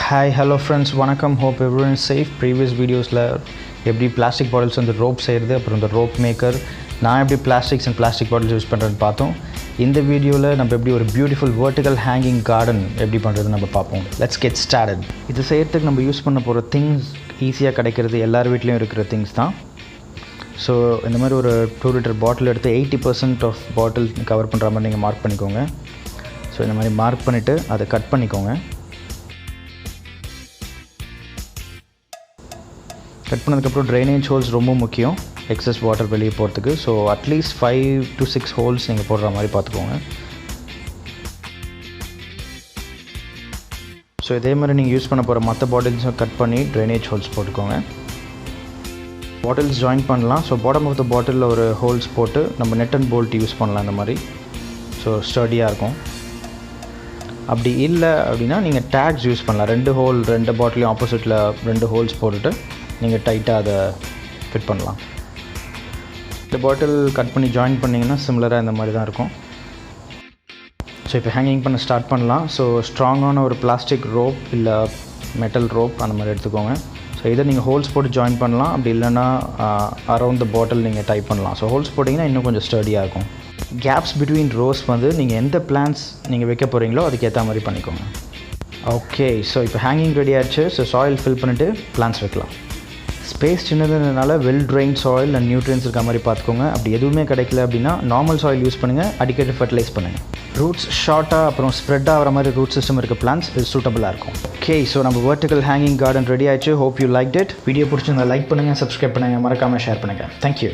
Hi, hello friends, வணக்கம். Hope everyone is safe. Previous videosல எப்படி plastic bottles வந்து rope செய்கிறது, அப்புறம் இந்த ரோப் மேக்கர், நான் எப்படி plastics and plastic bottles use பண்ணுறேன்னு பார்த்தோம். இந்த வீடியோவில் நம்ம எப்படி ஒரு பியூட்டிஃபுல் வெர்டிக்கல் ஹேங்கிங் கார்டன் எப்படி பண்ணுறது நம்ம பார்ப்போம். Let's get started. இது செய்கிறதுக்கு நம்ம யூஸ் பண்ண போகிற திங்ஸ் ஈஸியாக கிடைக்கிறது எல்லார் வீட்லேயும் இருக்கிற திங்ஸ் தான். ஸோ இந்த மாதிரி ஒரு 2 லிட்டர் பாட்டில் எடுத்து 80% ஆஃப் பாட்டில் கவர் பண்ணுற மாதிரி நீங்கள் மார்க் பண்ணிக்கோங்க. ஸோ இந்த மாதிரி மார்க் பண்ணிவிட்டு அதை கட் பண்ணிக்கோங்க. கட் பண்ணதுக்கப்புறம் ட்ரைனேஜ் ஹோல்ஸ் ரொம்ப முக்கியம் எக்ஸஸ் வாட்டர் வெளியே போகிறதுக்கு. ஸோ அட்லீஸ்ட் 5 to 6 ஹோல்ஸ் நீங்கள் போடுற மாதிரி பார்த்துக்கோங்க. ஸோ இதே மாதிரி நீங்கள் யூஸ் பண்ண போகிற மற்ற பாட்டில்ஸும் கட் பண்ணி ட்ரைனேஜ் ஹோல்ஸ் போட்டுக்கோங்க. பாட்டில்ஸ் ஜாயின் பண்ணலாம். ஸோ பாட்டம் ஆஃப் த பாட்டிலில் ஒரு ஹோல்ஸ் போட்டு நம்ம நெட் அண்ட் போல்ட் யூஸ் பண்ணலாம் இந்த மாதிரி. ஸோ ஸ்டடியாக இருக்கும். அப்படி இல்லை அப்படின்னா நீங்கள் டேக்ஸ் யூஸ் பண்ணலாம். 2 பாட்டிலையும் ஆப்போசிட்டில் 2 ஹோல்ஸ் போட்டுட்டு நீங்கள் டைட்டாக அதை ஃபிட் பண்ணலாம். இந்த பாட்டில் கட் பண்ணி ஜாயின் பண்ணிங்கன்னா சிமிலராக இந்த மாதிரி தான் இருக்கும். ஸோ இப்போ ஹேங்கிங் பண்ண ஸ்டார்ட் பண்ணலாம். ஸோ ஸ்ட்ராங்கான ஒரு பிளாஸ்டிக் ரோப் இல்லை மெட்டல் ரோப் அந்த மாதிரி எடுத்துக்கோங்க. ஸோ இதை நீங்கள் ஹோல்ஸ் போட்டு ஜாயின் பண்ணலாம். அப்படி இல்லைன்னா அரவுண்ட் த பாட்டில் நீங்கள் டைப் பண்ணலாம். ஸோ ஹோல்ஸ் போட்டிங்கன்னா இன்னும் கொஞ்சம் ஸ்டடியாக இருக்கும். கேப்ஸ் பிட்வீன் ரோஸ் வந்து நீங்கள் எந்த பிளான்ஸ் நீங்கள் வைக்க போகிறீங்களோ அதுக்கேற்ற மாதிரி பண்ணிக்கோங்க. ஓகே, ஸோ இப்போ ஹேங்கிங் ரெடி ஆகிடுச்சு. ஸோ சாயில் ஃபில் பண்ணிவிட்டு பிளான்ஸ் வைக்கலாம். ஸ்பேஸ் சின்னதுனால well drain soil and nutrients இருக்க மாதிரி பார்த்துக்கோங்க. அப்படி எதுவுமே கிடைக்கல அப்படின்னா நார்மல் சாயில் யூஸ் பண்ணுங்கள். அடிக்கடி ஃபர்டிலைஸ் பண்ணுங்கள். ரூட்ஸ் ஷார்ட்டாக அப்புறம் ஸ்ப்ரெட் ஆகிற மாதிரி ரூட் சிஸ்டம் இருக்க பிளான்ஸ் இது சூட்டபுளாக இருக்கும். ஓகே, ஸோ நம்ம வெர்டிக்கல் ஹேங்கிங் கார்டன் ரெடி ஆயிடுச்சு. Hope you like it. Video பிடிச்சிருந்தா லைக் பண்ணுங்கள், சப்ஸ்கிரைப் பண்ணுங்கள், மறக்காமல் ஷேர் பண்ணுங்கள். தேங்க்யூ.